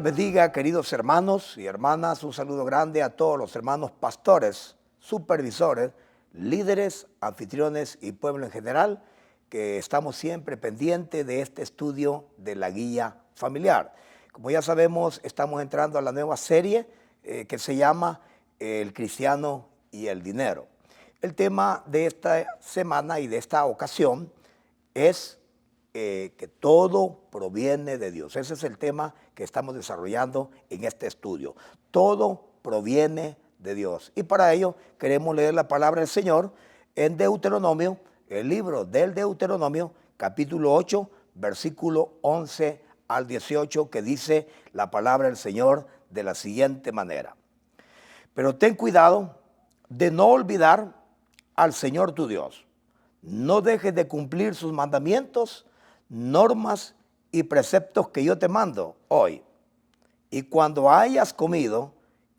les bendiga, queridos hermanos y hermanas. Un saludo grande a todos los hermanos pastores, supervisores, líderes, anfitriones y pueblo en general, que estamos siempre pendientes de este estudio de la guía familiar. Como ya sabemos, estamos entrando a la nueva serie que se llama El cristiano y el dinero. El tema de esta semana y de esta ocasión es que todo proviene de Dios. Ese es el tema que estamos desarrollando en este estudio. Todo proviene de Dios. Y para ello queremos leer la palabra del Señor en Deuteronomio, el libro del Deuteronomio, capítulo 8, versículo 11 al 18, que dice la palabra del Señor de la siguiente manera. Pero ten cuidado de no olvidar al Señor tu Dios. No dejes de cumplir sus mandamientos, normas y preceptos que yo te mando hoy. Y cuando hayas comido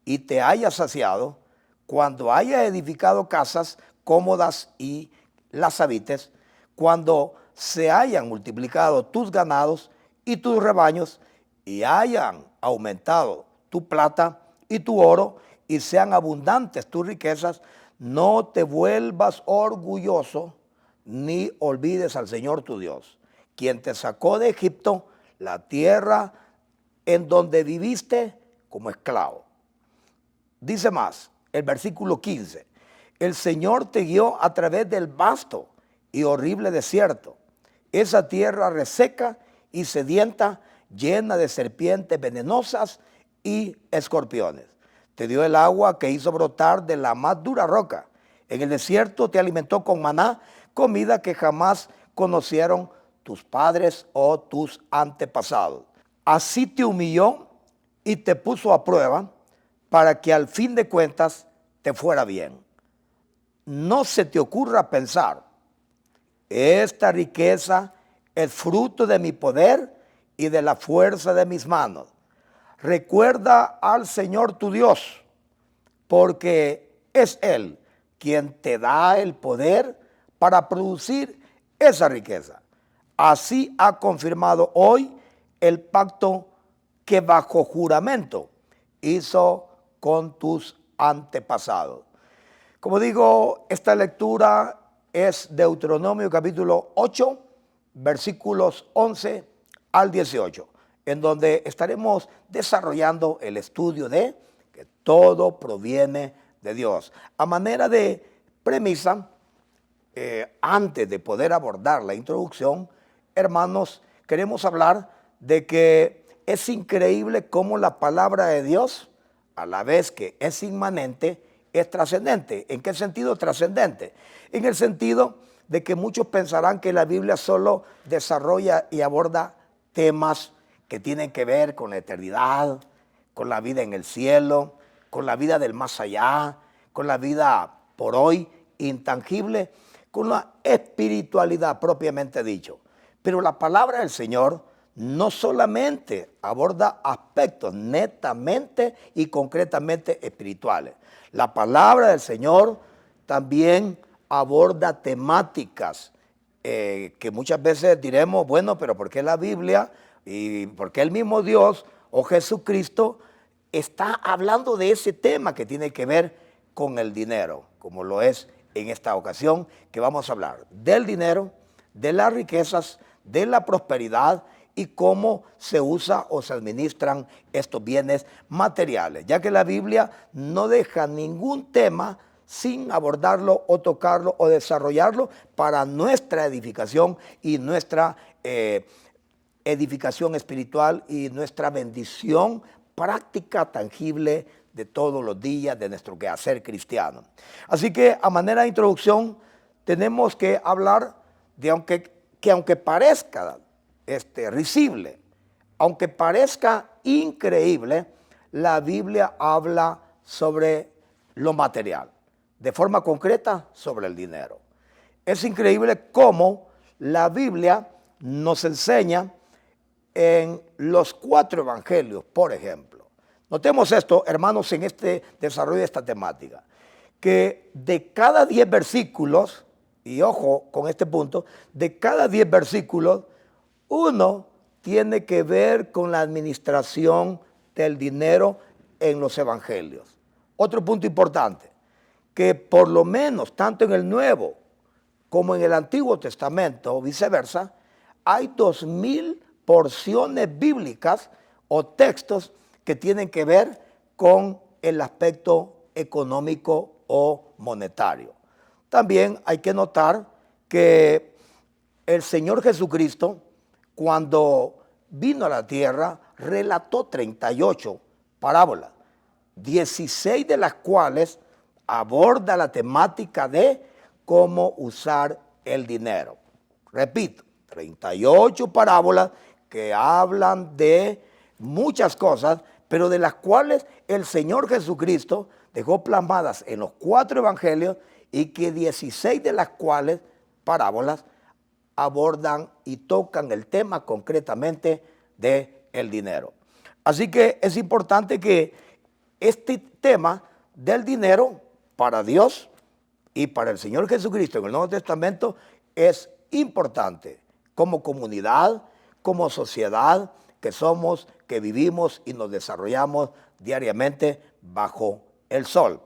y te hayas saciado, cuando hayas edificado casas cómodas y las habites, cuando se hayan multiplicado tus ganados y tus rebaños, y hayan aumentado tu plata y tu oro, y sean abundantes tus riquezas, no te vuelvas orgulloso, ni olvides al Señor tu Dios, quien te sacó de Egipto, la tierra en donde viviste como esclavo. Dice más, el versículo 15, el Señor te guió a través del vasto y horrible desierto, esa tierra reseca y sedienta, llena de serpientes venenosas y escorpiones. Te dio el agua que hizo brotar de la más dura roca. En el desierto te alimentó con maná, comida que jamás conocieron tus padres o tus antepasados. Así te humilló y te puso a prueba para que al fin de cuentas te fuera bien. No se te ocurra pensar, esta riqueza es fruto de mi poder y de la fuerza de mis manos. Recuerda al Señor tu Dios, porque es Él quien te da el poder para producir esa riqueza. Así ha confirmado hoy el pacto que bajo juramento hizo con tus antepasados. Como digo, esta lectura es Deuteronomio capítulo 8, versículos 11 al 18, en donde estaremos desarrollando el estudio de que todo proviene de Dios. A manera de premisa, antes de poder abordar la introducción, hermanos, queremos hablar de que es increíble cómo la palabra de Dios, a la vez que es inmanente, es trascendente. ¿En qué sentido trascendente? En el sentido de que muchos pensarán que la Biblia solo desarrolla y aborda temas que tienen que ver con la eternidad, con la vida en el cielo, con la vida del más allá, con la vida por hoy intangible, con la espiritualidad propiamente dicho. Pero la palabra del Señor no solamente aborda aspectos netamente y concretamente espirituales. La palabra del Señor también aborda temáticas que muchas veces diremos, bueno, pero ¿por qué la Biblia y por qué el mismo Dios o Jesucristo está hablando de ese tema que tiene que ver con el dinero, como lo es en esta ocasión, que vamos a hablar del dinero, de las riquezas, de la prosperidad y cómo se usa o se administran estos bienes materiales, ya que la Biblia no deja ningún tema sin abordarlo o tocarlo o desarrollarlo para nuestra edificación y nuestra edificación espiritual y nuestra bendición práctica, tangible de todos los días de nuestro quehacer cristiano. Así que a manera de introducción tenemos que hablar de que aunque parezca risible, aunque parezca increíble, la Biblia habla sobre lo material, de forma concreta sobre el dinero. Es increíble cómo la Biblia nos enseña en los 4 evangelios, por ejemplo. Notemos esto, hermanos, en este desarrollo de esta temática, que de cada 10 versículos, y ojo con este punto, de cada 10 versículos, uno tiene que ver con la administración del dinero en los evangelios. Otro punto importante, que por lo menos tanto en el Nuevo como en el Antiguo Testamento o viceversa, hay 2000 porciones bíblicas o textos que tienen que ver con el aspecto económico o monetario. También hay que notar que el Señor Jesucristo, cuando vino a la tierra, relató 38 parábolas, 16 de las cuales aborda la temática de cómo usar el dinero. Repito, 38 parábolas que hablan de muchas cosas, pero de las cuales el Señor Jesucristo dejó plasmadas en los 4 evangelios y que 16 de las cuales parábolas abordan y tocan el tema concretamente del dinero. Así que es importante que este tema del dinero para Dios y para el Señor Jesucristo en el Nuevo Testamento es importante como comunidad, como sociedad que somos, que vivimos y nos desarrollamos diariamente bajo el sol.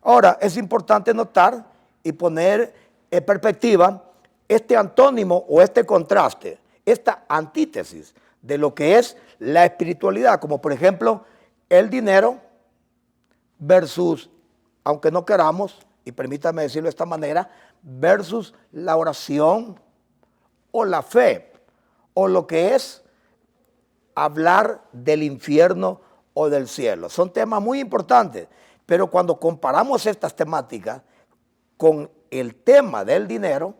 Ahora, es importante notar y poner en perspectiva este antónimo o este contraste, esta antítesis de lo que es la espiritualidad, como por ejemplo el dinero versus, aunque no queramos, y permítame decirlo de esta manera, versus la oración o la fe, o lo que es hablar del infierno o del cielo. Son temas muy importantes, pero cuando comparamos estas temáticas con el tema del dinero,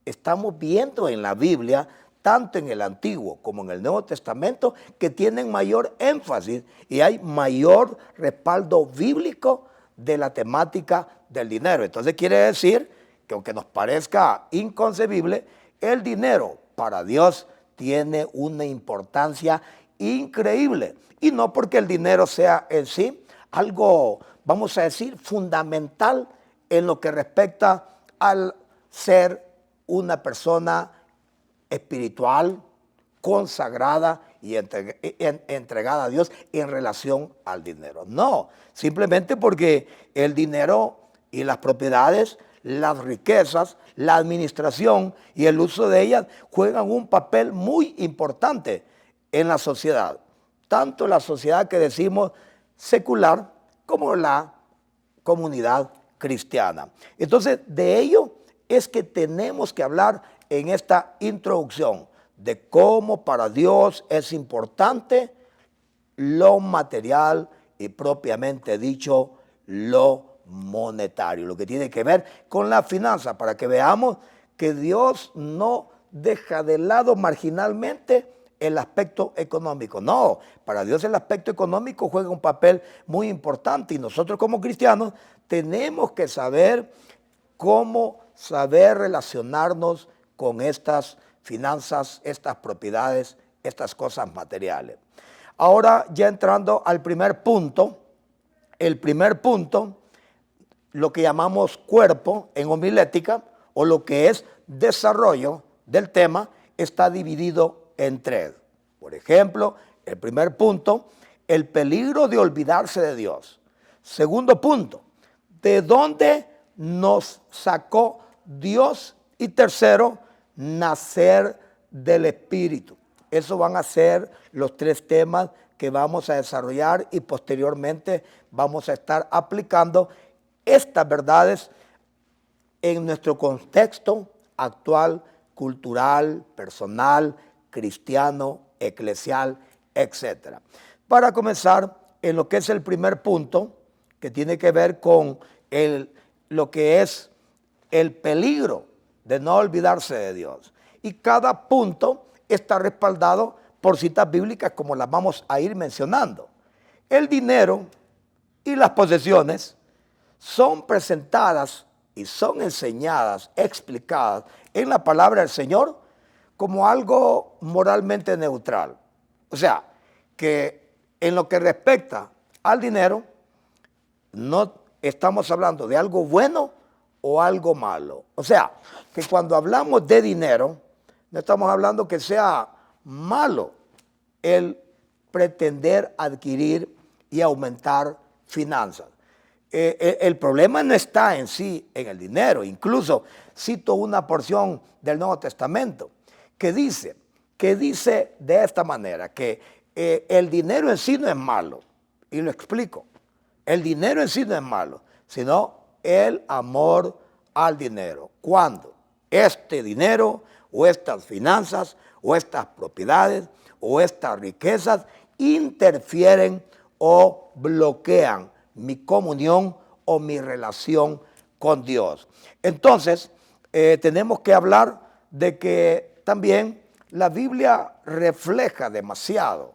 estamos viendo en la Biblia, tanto en el Antiguo como en el Nuevo Testamento, que tienen mayor énfasis y hay mayor respaldo bíblico de la temática del dinero. Entonces quiere decir que aunque nos parezca inconcebible, el dinero para Dios tiene una importancia increíble. Y no porque el dinero sea en sí algo, vamos a decir, fundamental en lo que respecta al ser una persona espiritual, consagrada y entregada a Dios en relación al dinero. No, simplemente porque el dinero y las propiedades, las riquezas, la administración y el uso de ellas juegan un papel muy importante en la sociedad. Tanto la sociedad que decimos secular como la comunidad cristiana. Entonces, de ello es que tenemos que hablar en esta introducción de cómo para Dios es importante lo material y propiamente dicho lo monetario, lo que tiene que ver con la finanza, para que veamos que Dios no deja de lado marginalmente el aspecto económico. No, para Dios el aspecto económico juega un papel muy importante y nosotros como cristianos tenemos que saber cómo saber relacionarnos con estas finanzas, estas propiedades, estas cosas materiales. Ahora ya entrando al primer punto, el primer punto, lo que llamamos cuerpo en homilética o lo que es desarrollo del tema, está dividido en 3. Por ejemplo, el primer punto, el peligro de olvidarse de Dios. Segundo punto, ¿de dónde nos sacó Dios? Y tercero, nacer del Espíritu. Esos van a ser los 3 temas que vamos a desarrollar y posteriormente vamos a estar aplicando estas verdades en nuestro contexto actual, cultural, personal, cristiano, eclesial, etc. Para comenzar, en lo que es el primer punto, que tiene que ver con lo que es el peligro de no olvidarse de Dios. Y cada punto está respaldado por citas bíblicas como las vamos a ir mencionando. El dinero y las posesiones son presentadas y son enseñadas, explicadas en la palabra del Señor como algo moralmente neutral. O sea, que en lo que respecta al dinero, no estamos hablando de algo bueno o algo malo. O sea, que cuando hablamos de dinero, no estamos hablando que sea malo el pretender adquirir y aumentar finanzas. El problema no está en sí en el dinero. Incluso cito una porción del Nuevo Testamento que dice de esta manera, que el dinero en sí no es malo. Y lo explico. El dinero en sí no es malo, sino el amor al dinero. Cuando este dinero o estas finanzas o estas propiedades o estas riquezas interfieren o bloquean mi comunión o mi relación con Dios. Entonces, tenemos que hablar de que también la Biblia refleja demasiado.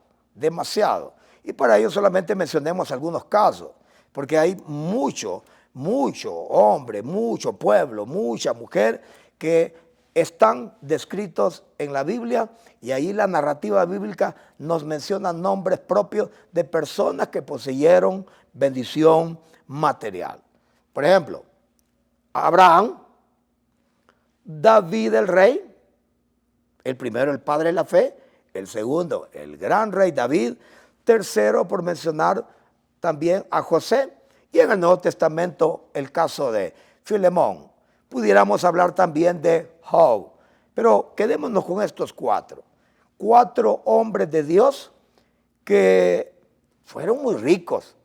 Y para ello solamente mencionemos algunos casos, porque hay mucho hombre, mucho pueblo, mucha mujer que están descritos en la Biblia, y ahí la narrativa bíblica nos menciona nombres propios de personas que poseyeron bendición material. Por ejemplo, Abraham, David el rey, el primero el padre de la fe, el segundo el gran rey David, tercero por mencionar también a José, y en el Nuevo Testamento el caso de Filemón. Pudiéramos hablar también de Job, pero quedémonos con estos cuatro hombres de Dios que fueron muy ricos,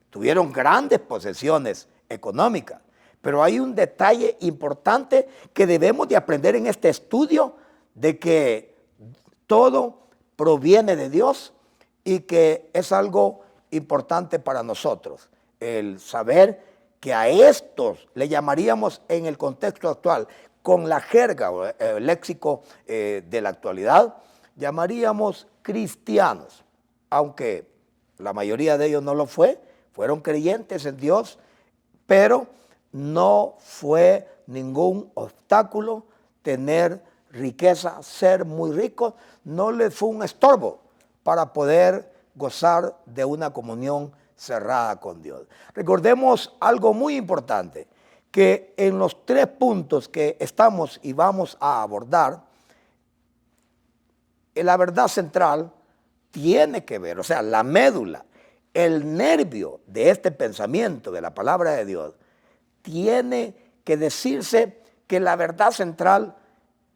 tuvieron grandes posesiones económicas, pero hay un detalle importante que debemos de aprender en este estudio, de que todo proviene de Dios y que es algo importante para nosotros, el saber que a estos le llamaríamos en el contexto actual, con la jerga o el léxico de la actualidad, llamaríamos cristianos, aunque la mayoría de ellos no lo fue, fueron creyentes en Dios, pero no fue ningún obstáculo tener riqueza, ser muy ricos, no les fue un estorbo para poder gozar de una comunión cerrada con Dios. Recordemos algo muy importante, que en los 3 puntos que estamos y vamos a abordar, la verdad central tiene que ver, o sea, la médula, el nervio de este pensamiento de la palabra de Dios, tiene que decirse que la verdad central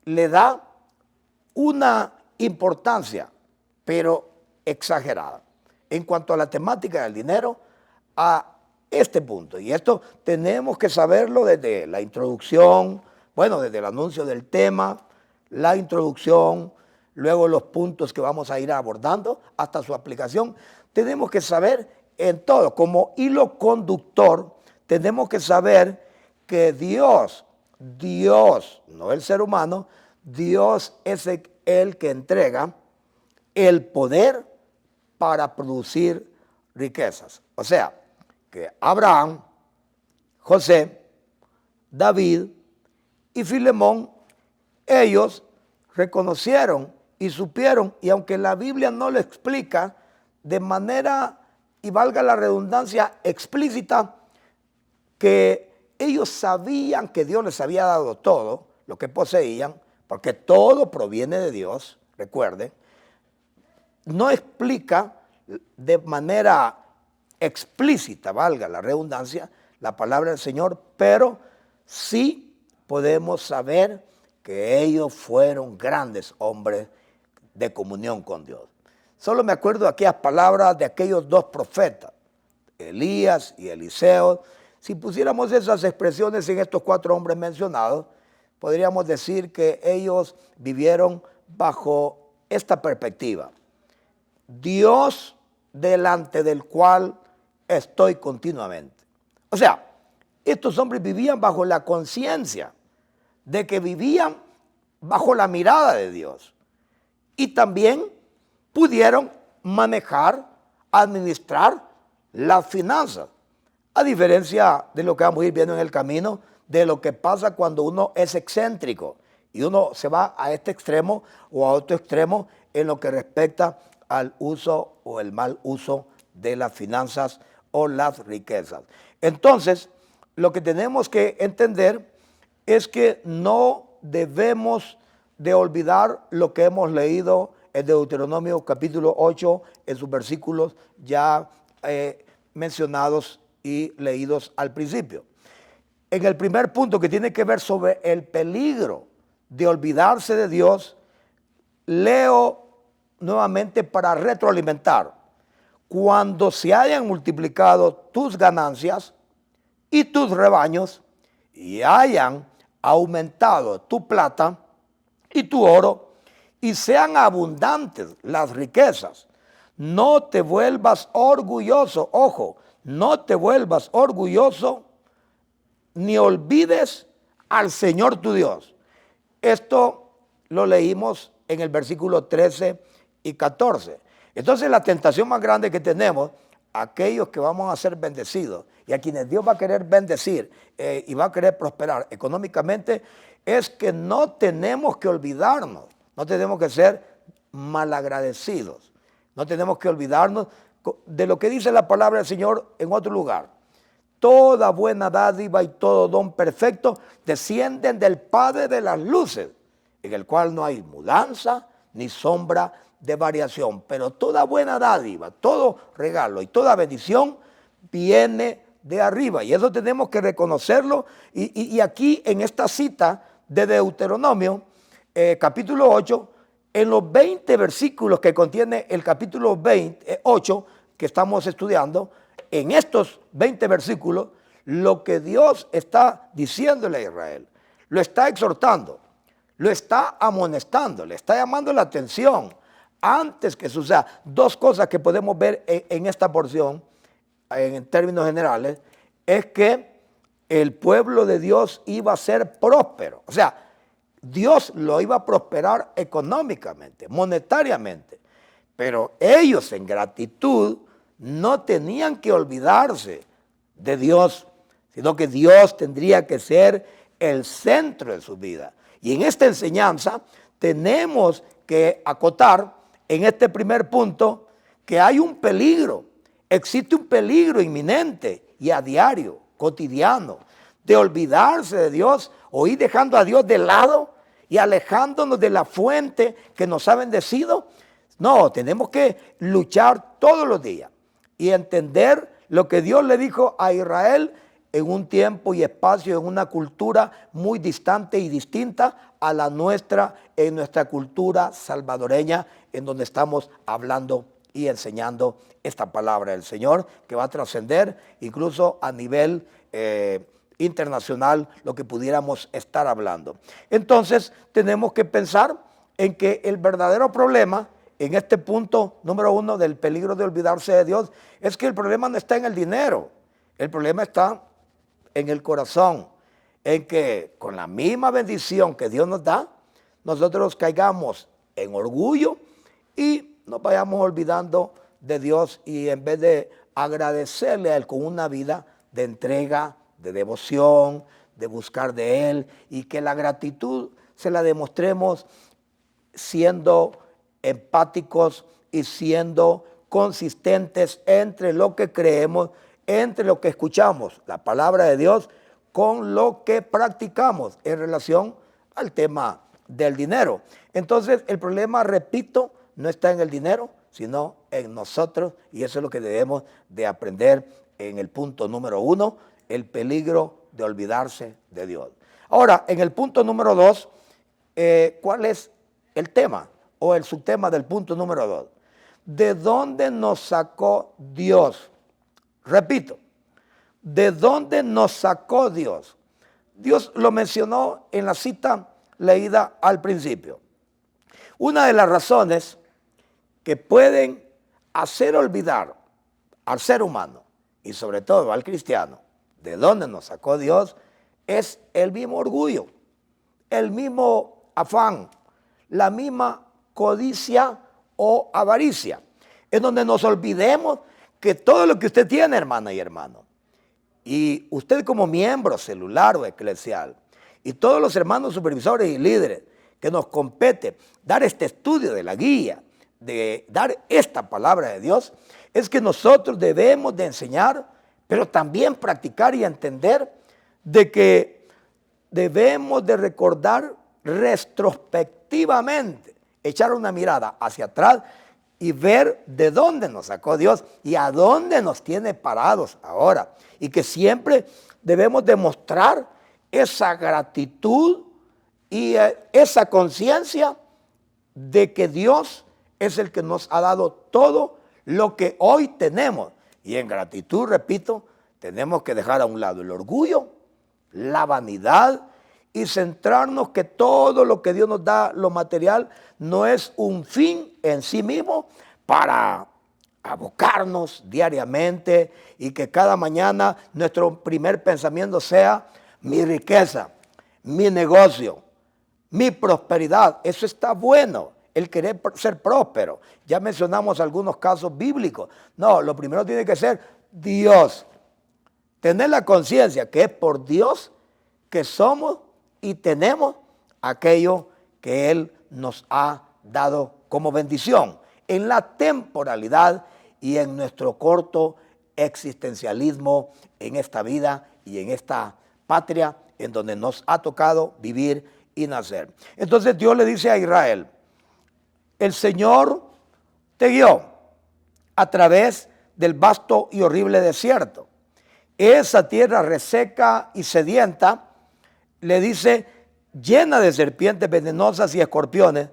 le da una importancia, pero exagerada, en cuanto a la temática del dinero, a este punto. Y esto tenemos que saberlo desde la introducción, bueno, desde el anuncio del tema, la introducción, luego los puntos que vamos a ir abordando hasta su aplicación. Tenemos que saber en todo, como hilo conductor, tenemos que saber que Dios, no el ser humano, Dios es el que entrega el poder para producir riquezas. O sea, que Abraham, José, David y Filemón, ellos reconocieron y supieron, y aunque la Biblia no lo explica de manera, y valga la redundancia, explícita, que ellos sabían que Dios les había dado todo lo que poseían, porque todo proviene de Dios, recuerden, no explica de manera explícita, valga la redundancia, la palabra del Señor, pero sí podemos saber que ellos fueron grandes hombres de comunión con Dios. Solo me acuerdo de aquellas palabras de aquellos 2 profetas, Elías y Eliseo. Si pusiéramos esas expresiones en estos 4 hombres mencionados, podríamos decir que ellos vivieron bajo esta perspectiva. Dios delante del cual estoy continuamente. O sea, estos hombres vivían bajo la conciencia de que vivían bajo la mirada de Dios, y también pudieron manejar, administrar las finanzas, a diferencia de lo que vamos a ir viendo en el camino, de lo que pasa cuando uno es excéntrico y uno se va a este extremo o a otro extremo en lo que respecta al uso o el mal uso de las finanzas o las riquezas. Entonces, lo que tenemos que entender es que no debemos de olvidar lo que hemos leído en Deuteronomio capítulo 8, en sus versículos ya mencionados y leídos al principio. En el primer punto, que tiene que ver sobre el peligro de olvidarse de Dios, leo nuevamente para retroalimentar. Cuando se hayan multiplicado tus ganancias y tus rebaños y hayan aumentado tu plata y tu oro y sean abundantes las riquezas, no te vuelvas orgulloso, ojo, no te vuelvas orgulloso ni olvides al Señor tu Dios. Esto lo leímos en el versículo 13 y 14. Entonces la tentación más grande que tenemos, aquellos que vamos a ser bendecidos y a quienes Dios va a querer bendecir y va a querer prosperar económicamente, es que no tenemos que olvidarnos, no tenemos que ser malagradecidos, no tenemos que olvidarnos de lo que dice la palabra del Señor en otro lugar. Toda buena dádiva y todo don perfecto descienden del Padre de las luces, en el cual no hay mudanza ni sombra de variación. Pero toda buena dádiva, todo regalo y toda bendición viene de arriba. Y eso tenemos que reconocerlo. Y aquí en esta cita de Deuteronomio, capítulo 8, en los 20 versículos que contiene el capítulo 8 que estamos estudiando, en estos 20 versículos, lo que Dios está diciéndole a Israel, lo está exhortando, lo está amonestando, le está llamando la atención. Antes que suceda, dos cosas que podemos ver en esta porción, en términos generales, es que el pueblo de Dios iba a ser próspero. O sea, Dios lo iba a prosperar económicamente, monetariamente. Pero ellos en gratitud no tenían que olvidarse de Dios, sino que Dios tendría que ser el centro de su vida. Y en esta enseñanza tenemos que acotar en este primer punto que hay un peligro, existe un peligro inminente y a diario, cotidiano, de olvidarse de Dios o ir dejando a Dios de lado y alejándonos de la fuente que nos ha bendecido. No, tenemos que luchar todos los días y entender lo que Dios le dijo a Israel en un tiempo y espacio, en una cultura muy distante y distinta a la nuestra, en nuestra cultura salvadoreña, en donde estamos hablando y enseñando esta palabra del Señor, que va a trascender incluso a nivel internacional lo que pudiéramos estar hablando. Entonces tenemos que pensar en que el verdadero problema en este punto número 1 del peligro de olvidarse de Dios es que el problema no está en el dinero, el problema está en el corazón, en que con la misma bendición que Dios nos da, nosotros caigamos en orgullo y nos vayamos olvidando de Dios y en vez de agradecerle a Él con una vida de entrega, de devoción, de buscar de Él y que la gratitud se la demostremos siendo empáticos y siendo consistentes entre lo que creemos, entre lo que escuchamos, la palabra de Dios, con lo que practicamos en relación al tema del dinero. Entonces, el problema, repito, no está en el dinero, sino en nosotros, y eso es lo que debemos de aprender en el punto número 1, el peligro de olvidarse de Dios. Ahora, en el punto número 2, ¿cuál es el tema o el subtema del punto número 2? ¿De dónde nos sacó Dios? Repito, ¿de dónde nos sacó Dios? Dios lo mencionó en la cita leída al principio. Una de las razones que pueden hacer olvidar al ser humano y sobre todo al cristiano de dónde nos sacó Dios es el mismo orgullo, el mismo afán, la misma codicia o avaricia, en donde nos olvidemos que todo lo que usted tiene, hermana y hermano, y usted como miembro celular o eclesial, y todos los hermanos supervisores y líderes que nos compete dar este estudio de la guía, de dar esta palabra de Dios, es que nosotros debemos de enseñar, pero también practicar y entender de que debemos de recordar retrospectivamente echar una mirada hacia atrás y ver de dónde nos sacó Dios y a dónde nos tiene parados ahora. Y que siempre debemos demostrar esa gratitud y esa conciencia de que Dios es el que nos ha dado todo lo que hoy tenemos. Y en gratitud, repito, tenemos que dejar a un lado el orgullo, la vanidad y centrarnos que todo lo que Dios nos da, lo material, no es un fin en sí mismo para abocarnos diariamente y que cada mañana nuestro primer pensamiento sea mi riqueza, mi negocio, mi prosperidad. Eso está bueno, el querer ser próspero. Ya mencionamos algunos casos bíblicos. No, lo primero tiene que ser Dios. Tener la conciencia que es por Dios que somos y tenemos aquello que Él nos ha dado como bendición en la temporalidad y en nuestro corto existencialismo en esta vida y en esta patria en donde nos ha tocado vivir y nacer. Entonces Dios le dice a Israel, el Señor te guió a través del vasto y horrible desierto. Esa tierra reseca y sedienta, le dice, llena de serpientes venenosas y escorpiones,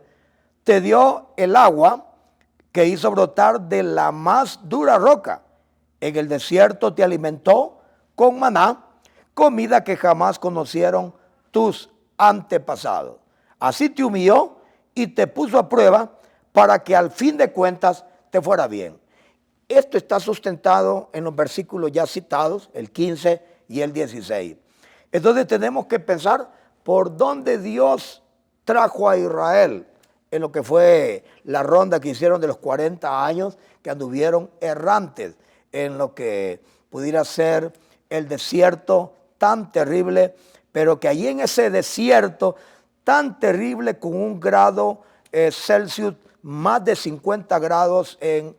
te dio el agua que hizo brotar de la más dura roca. En el desierto te alimentó con maná, comida que jamás conocieron tus antepasados. Así te humilló y te puso a prueba para que al fin de cuentas te fuera bien. Esto está sustentado en los versículos ya citados, el 15 y el 16. Entonces tenemos que pensar por dónde Dios trajo a Israel en lo que fue la ronda que hicieron de los 40 años que anduvieron errantes en lo que pudiera ser el desierto tan terrible, pero que allí en ese desierto tan terrible con un grado Celsius, más de 50 grados en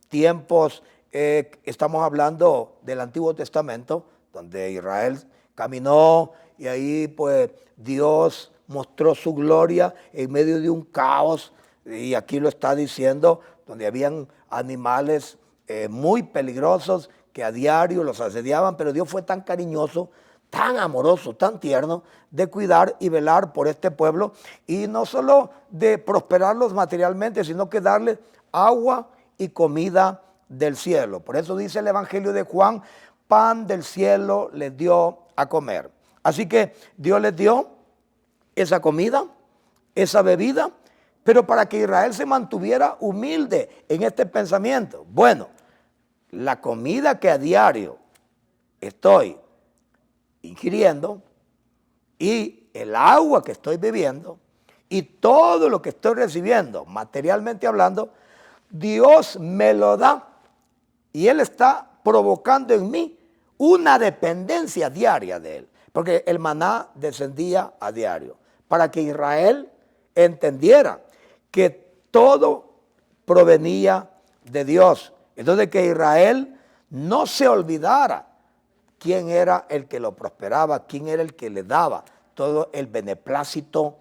tiempos, estamos hablando del Antiguo Testamento, donde Israel caminó y ahí pues Dios mostró su gloria en medio de un caos, y aquí lo está diciendo, donde habían animales muy peligrosos que a diario los asediaban, pero Dios fue tan cariñoso, tan amoroso, tan tierno, de cuidar y velar por este pueblo, y no solo de prosperarlos materialmente, sino que darles agua y comida del cielo. Por eso dice el Evangelio de Juan, pan del cielo les dio a comer. Así que Dios les dio esa comida, esa bebida, pero para que Israel se mantuviera humilde en este pensamiento. Bueno, la comida que a diario estoy ingiriendo y el agua que estoy bebiendo y todo lo que estoy recibiendo, materialmente hablando, Dios me lo da y Él está provocando en mí una dependencia diaria de Él, porque el maná descendía a diario, para que Israel entendiera que todo provenía de Dios. Entonces que Israel no se olvidara quién era el que lo prosperaba, quién era el que le daba todo el beneplácito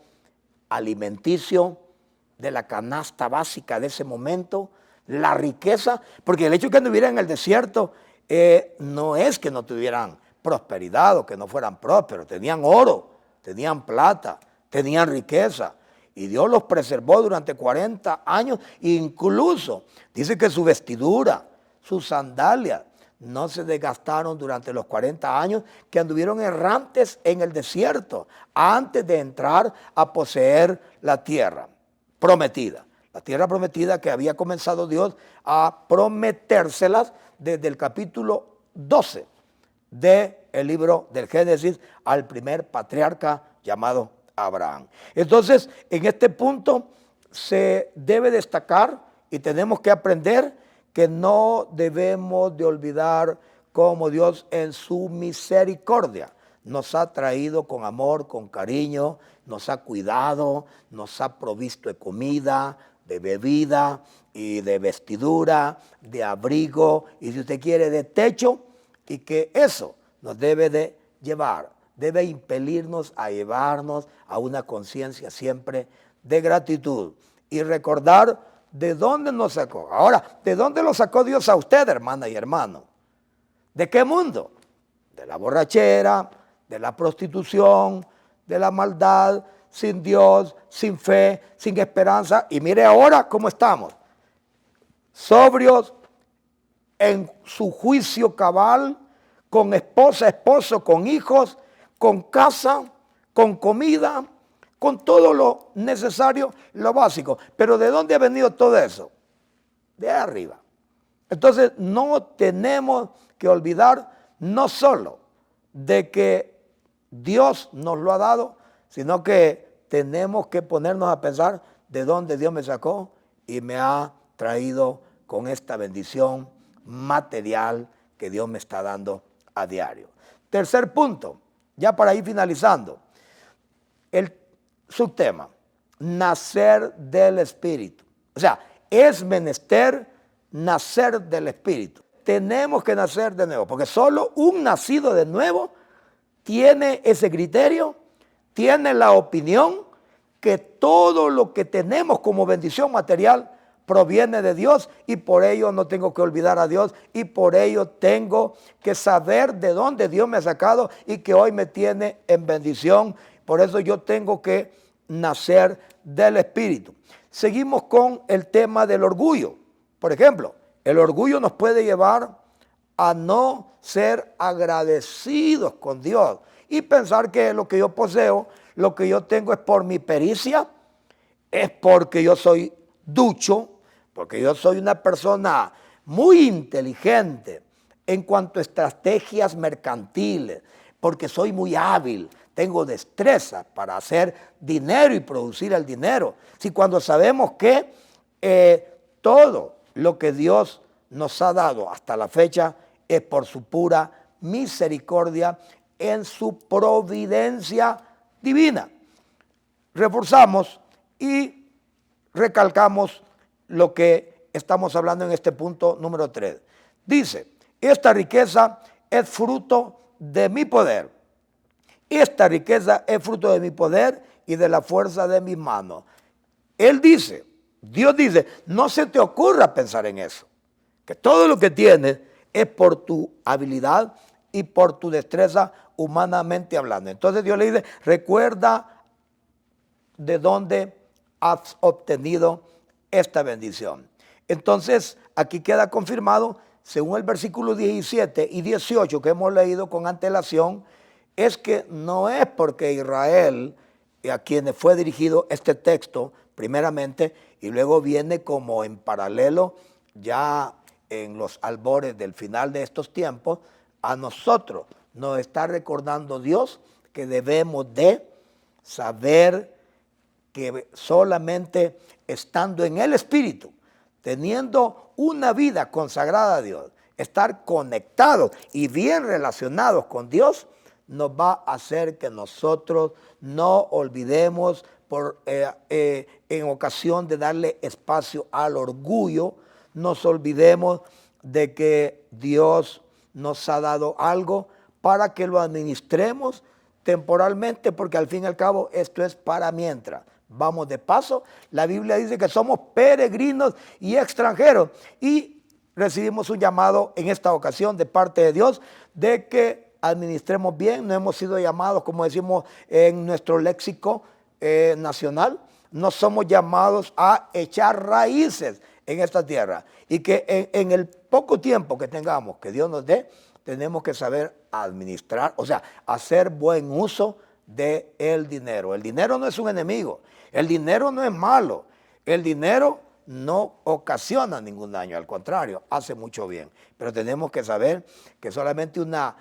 alimenticio de la canasta básica de ese momento, la riqueza, porque el hecho de que anduviera en el desierto no es que no tuvieran prosperidad o que no fueran prósperos, tenían oro, tenían plata, tenían riqueza, y Dios los preservó durante 40 años, incluso dice que su vestidura, sus sandalias, no se desgastaron durante los 40 años que anduvieron errantes en el desierto antes de entrar a poseer la tierra prometida. La tierra prometida que había comenzado Dios a prometérselas desde el capítulo 12 del libro del Génesis al primer patriarca llamado Abraham. Entonces, en este punto se debe destacar y tenemos que aprender que no debemos de olvidar cómo Dios en su misericordia nos ha traído con amor, con cariño, nos ha cuidado, nos ha provisto de comida, de bebida y de vestidura, de abrigo y si usted quiere de techo, y que eso nos debe de llevar, debe impelirnos a llevarnos a una conciencia siempre de gratitud. y recordar de dónde nos sacó. Ahora, ¿de dónde lo sacó Dios a usted, hermana y hermano? ¿De qué mundo? De la borrachera, de la prostitución, de la maldad, sin Dios, sin fe, sin esperanza. Y mire ahora cómo estamos. Sobrios, en su juicio cabal, con esposa, esposo, con hijos, con casa, con comida, con todo lo necesario, lo básico. Pero ¿de dónde ha venido todo eso? De arriba. Entonces no tenemos que olvidar no solo de que Dios nos lo ha dado, sino que tenemos que ponernos a pensar de dónde Dios me sacó y me ha traído con esta bendición material que Dios me está dando a diario. Tercer punto, ya para ir finalizando, el subtema, nacer del Espíritu. O sea, es menester nacer del Espíritu. Tenemos que nacer de nuevo, porque solo un nacido de nuevo tiene ese criterio, tiene la opinión que todo lo que tenemos como bendición material proviene de Dios, y por ello no tengo que olvidar a Dios, y por ello tengo que saber de dónde Dios me ha sacado y que hoy me tiene en bendición. Por eso yo tengo que nacer del Espíritu. Seguimos con el tema del orgullo. Por ejemplo, el orgullo nos puede llevar a no ser agradecidos con Dios y pensar que lo que yo poseo, lo que yo tengo es por mi pericia, es porque yo soy ducho, porque yo soy una persona muy inteligente en cuanto a estrategias mercantiles, porque soy muy hábil, tengo destreza para hacer dinero y producir el dinero. Si cuando sabemos que todo lo que Dios nos ha dado hasta la fecha es por su pura misericordia en su providencia divina. Reforzamos y recalcamos lo que estamos hablando en este punto número 3. Dice, esta riqueza es fruto de mi poder. Esta riqueza es fruto de mi poder y de la fuerza de mis manos. Él dice, Dios dice, no se te ocurra pensar en eso, que todo lo que tienes es por tu habilidad y por tu destreza humanamente hablando. Entonces Dios le dice, recuerda de dónde has obtenido esta bendición. Entonces aquí queda confirmado, según el versículo 17 y 18 que hemos leído con antelación, es que no es porque Israel, a quienes fue dirigido este texto primeramente, y luego viene como en paralelo ya en los albores del final de estos tiempos, a nosotros nos está recordando Dios que debemos de saber que solamente estando en el Espíritu, teniendo una vida consagrada a Dios, estar conectados y bien relacionados con Dios, nos va a hacer que nosotros no olvidemos en ocasión de darle espacio al orgullo, nos olvidemos de que Dios nos ha dado algo para que lo administremos temporalmente, porque al fin y al cabo esto es para mientras. Vamos de paso, la Biblia dice que somos peregrinos y extranjeros, y recibimos un llamado en esta ocasión de parte de Dios de que administremos bien. No hemos sido llamados, como decimos en nuestro léxico nacional, no somos llamados a echar raíces en esta tierra, y que en el poco tiempo que tengamos, que Dios nos dé, tenemos que saber administrar, o sea, hacer buen uso del dinero. El dinero no es un enemigo, el dinero no es malo, el dinero no ocasiona ningún daño, al contrario, hace mucho bien. Pero tenemos que saber que solamente una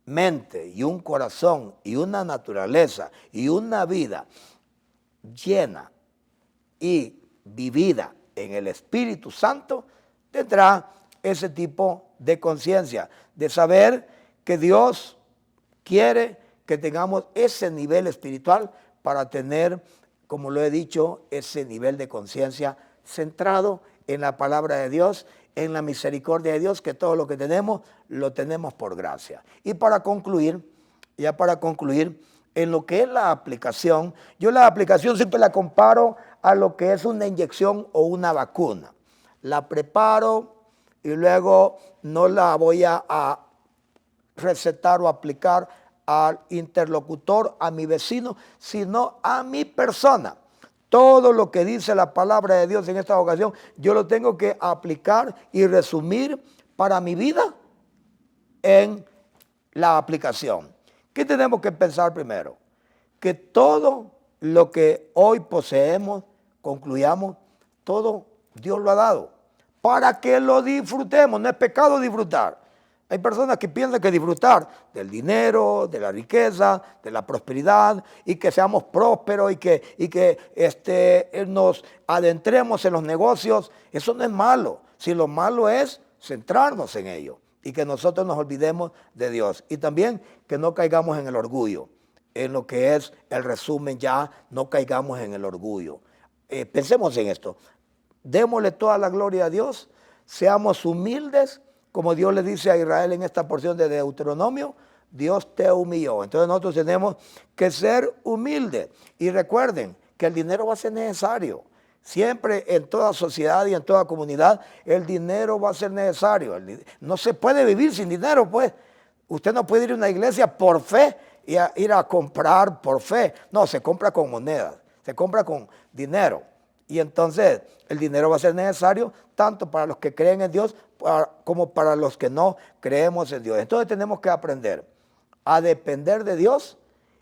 mente y un corazón y una naturaleza y una vida llena y vivida en el Espíritu Santo tendrá ese tipo de conciencia, de saber que Dios quiere que tengamos ese nivel espiritual para tener, como lo he dicho, ese nivel de conciencia centrado en la palabra de Dios, en la misericordia de Dios, que todo lo que tenemos, lo tenemos por gracia. Y para concluir, en lo que es la aplicación, yo la aplicación siempre la comparo a lo que es una inyección o una vacuna. La preparo y luego no la voy a recetar o aplicar al interlocutor, a mi vecino, sino a mi persona. Todo lo que dice la palabra de Dios en esta ocasión, yo lo tengo que aplicar y resumir para mi vida en la aplicación. ¿Qué tenemos que pensar primero? Que todo lo que hoy poseemos, concluyamos, todo Dios lo ha dado para que lo disfrutemos. No es pecado disfrutar. Hay personas que piensan que disfrutar del dinero, de la riqueza, de la prosperidad y que seamos prósperos y que nos adentremos en los negocios, eso no es malo. Si lo malo es centrarnos en ello y que nosotros nos olvidemos de Dios. Y también que no caigamos en el orgullo, en lo que es el resumen ya, no caigamos en el orgullo. Pensemos en esto, démosle toda la gloria a Dios, seamos humildes, como Dios le dice a Israel en esta porción de Deuteronomio, Dios te humilló. Entonces nosotros tenemos que ser humildes. Y recuerden que el dinero va a ser necesario. Siempre en toda sociedad y en toda comunidad el dinero va a ser necesario. No se puede vivir sin dinero, pues. Usted no puede ir a una iglesia por fe y ir a comprar por fe. No, se compra con monedas, se compra con dinero. Y entonces el dinero va a ser necesario tanto para los que creen en Dios como para los que no creemos en Dios. Entonces tenemos que aprender a depender de Dios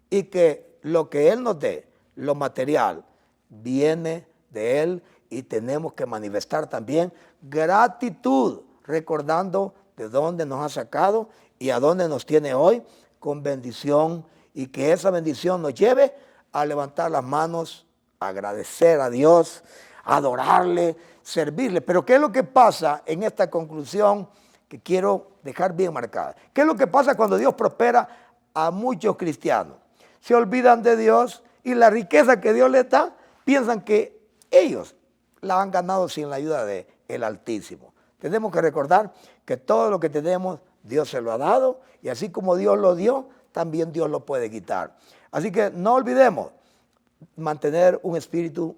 y que lo que Él nos dé, lo material, viene de Él y tenemos que manifestar también gratitud, recordando de dónde nos ha sacado y a dónde nos tiene hoy con bendición y que esa bendición nos lleve a levantar las manos, agradecer a Dios, adorarle, servirle. Pero ¿qué es lo que pasa en esta conclusión que quiero dejar bien marcada? ¿Qué es lo que pasa cuando Dios prospera a muchos cristianos? Se olvidan de Dios y la riqueza que Dios les da, piensan que ellos la han ganado sin la ayuda del Altísimo. Tenemos que recordar que todo lo que tenemos, Dios se lo ha dado y así como Dios lo dio, también Dios lo puede quitar. Así que no olvidemos mantener un espíritu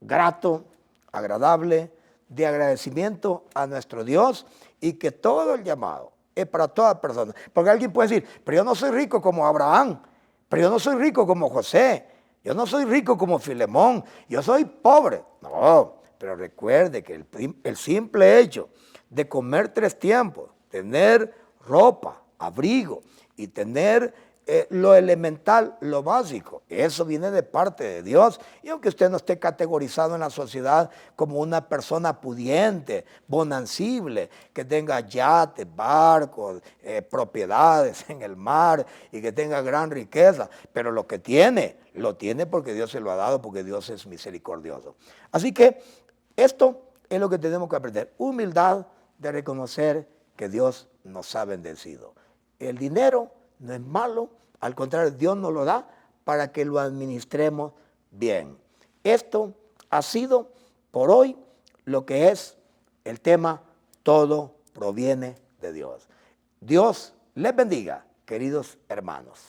grato, agradable, de agradecimiento a nuestro Dios y que todo el llamado es para toda persona. Porque alguien puede decir, pero yo no soy rico como Abraham, pero yo no soy rico como José, yo no soy rico como Filemón, yo soy pobre. No, pero recuerde que el simple hecho de comer 3 tiempos, tener ropa, abrigo y tener lo elemental, lo básico, eso viene de parte de Dios. Y aunque usted no esté categorizado en la sociedad como una persona pudiente, bonancible, que tenga yates, barcos, propiedades en el mar y que tenga gran riqueza, pero lo que tiene, lo tiene porque Dios se lo ha dado, porque Dios es misericordioso. Así que esto es lo que tenemos que aprender, humildad de reconocer que Dios nos ha bendecido. El dinero no es malo, al contrario, Dios nos lo da para que lo administremos bien. Esto ha sido por hoy lo que es el tema todo proviene de Dios. Dios les bendiga, queridos hermanos.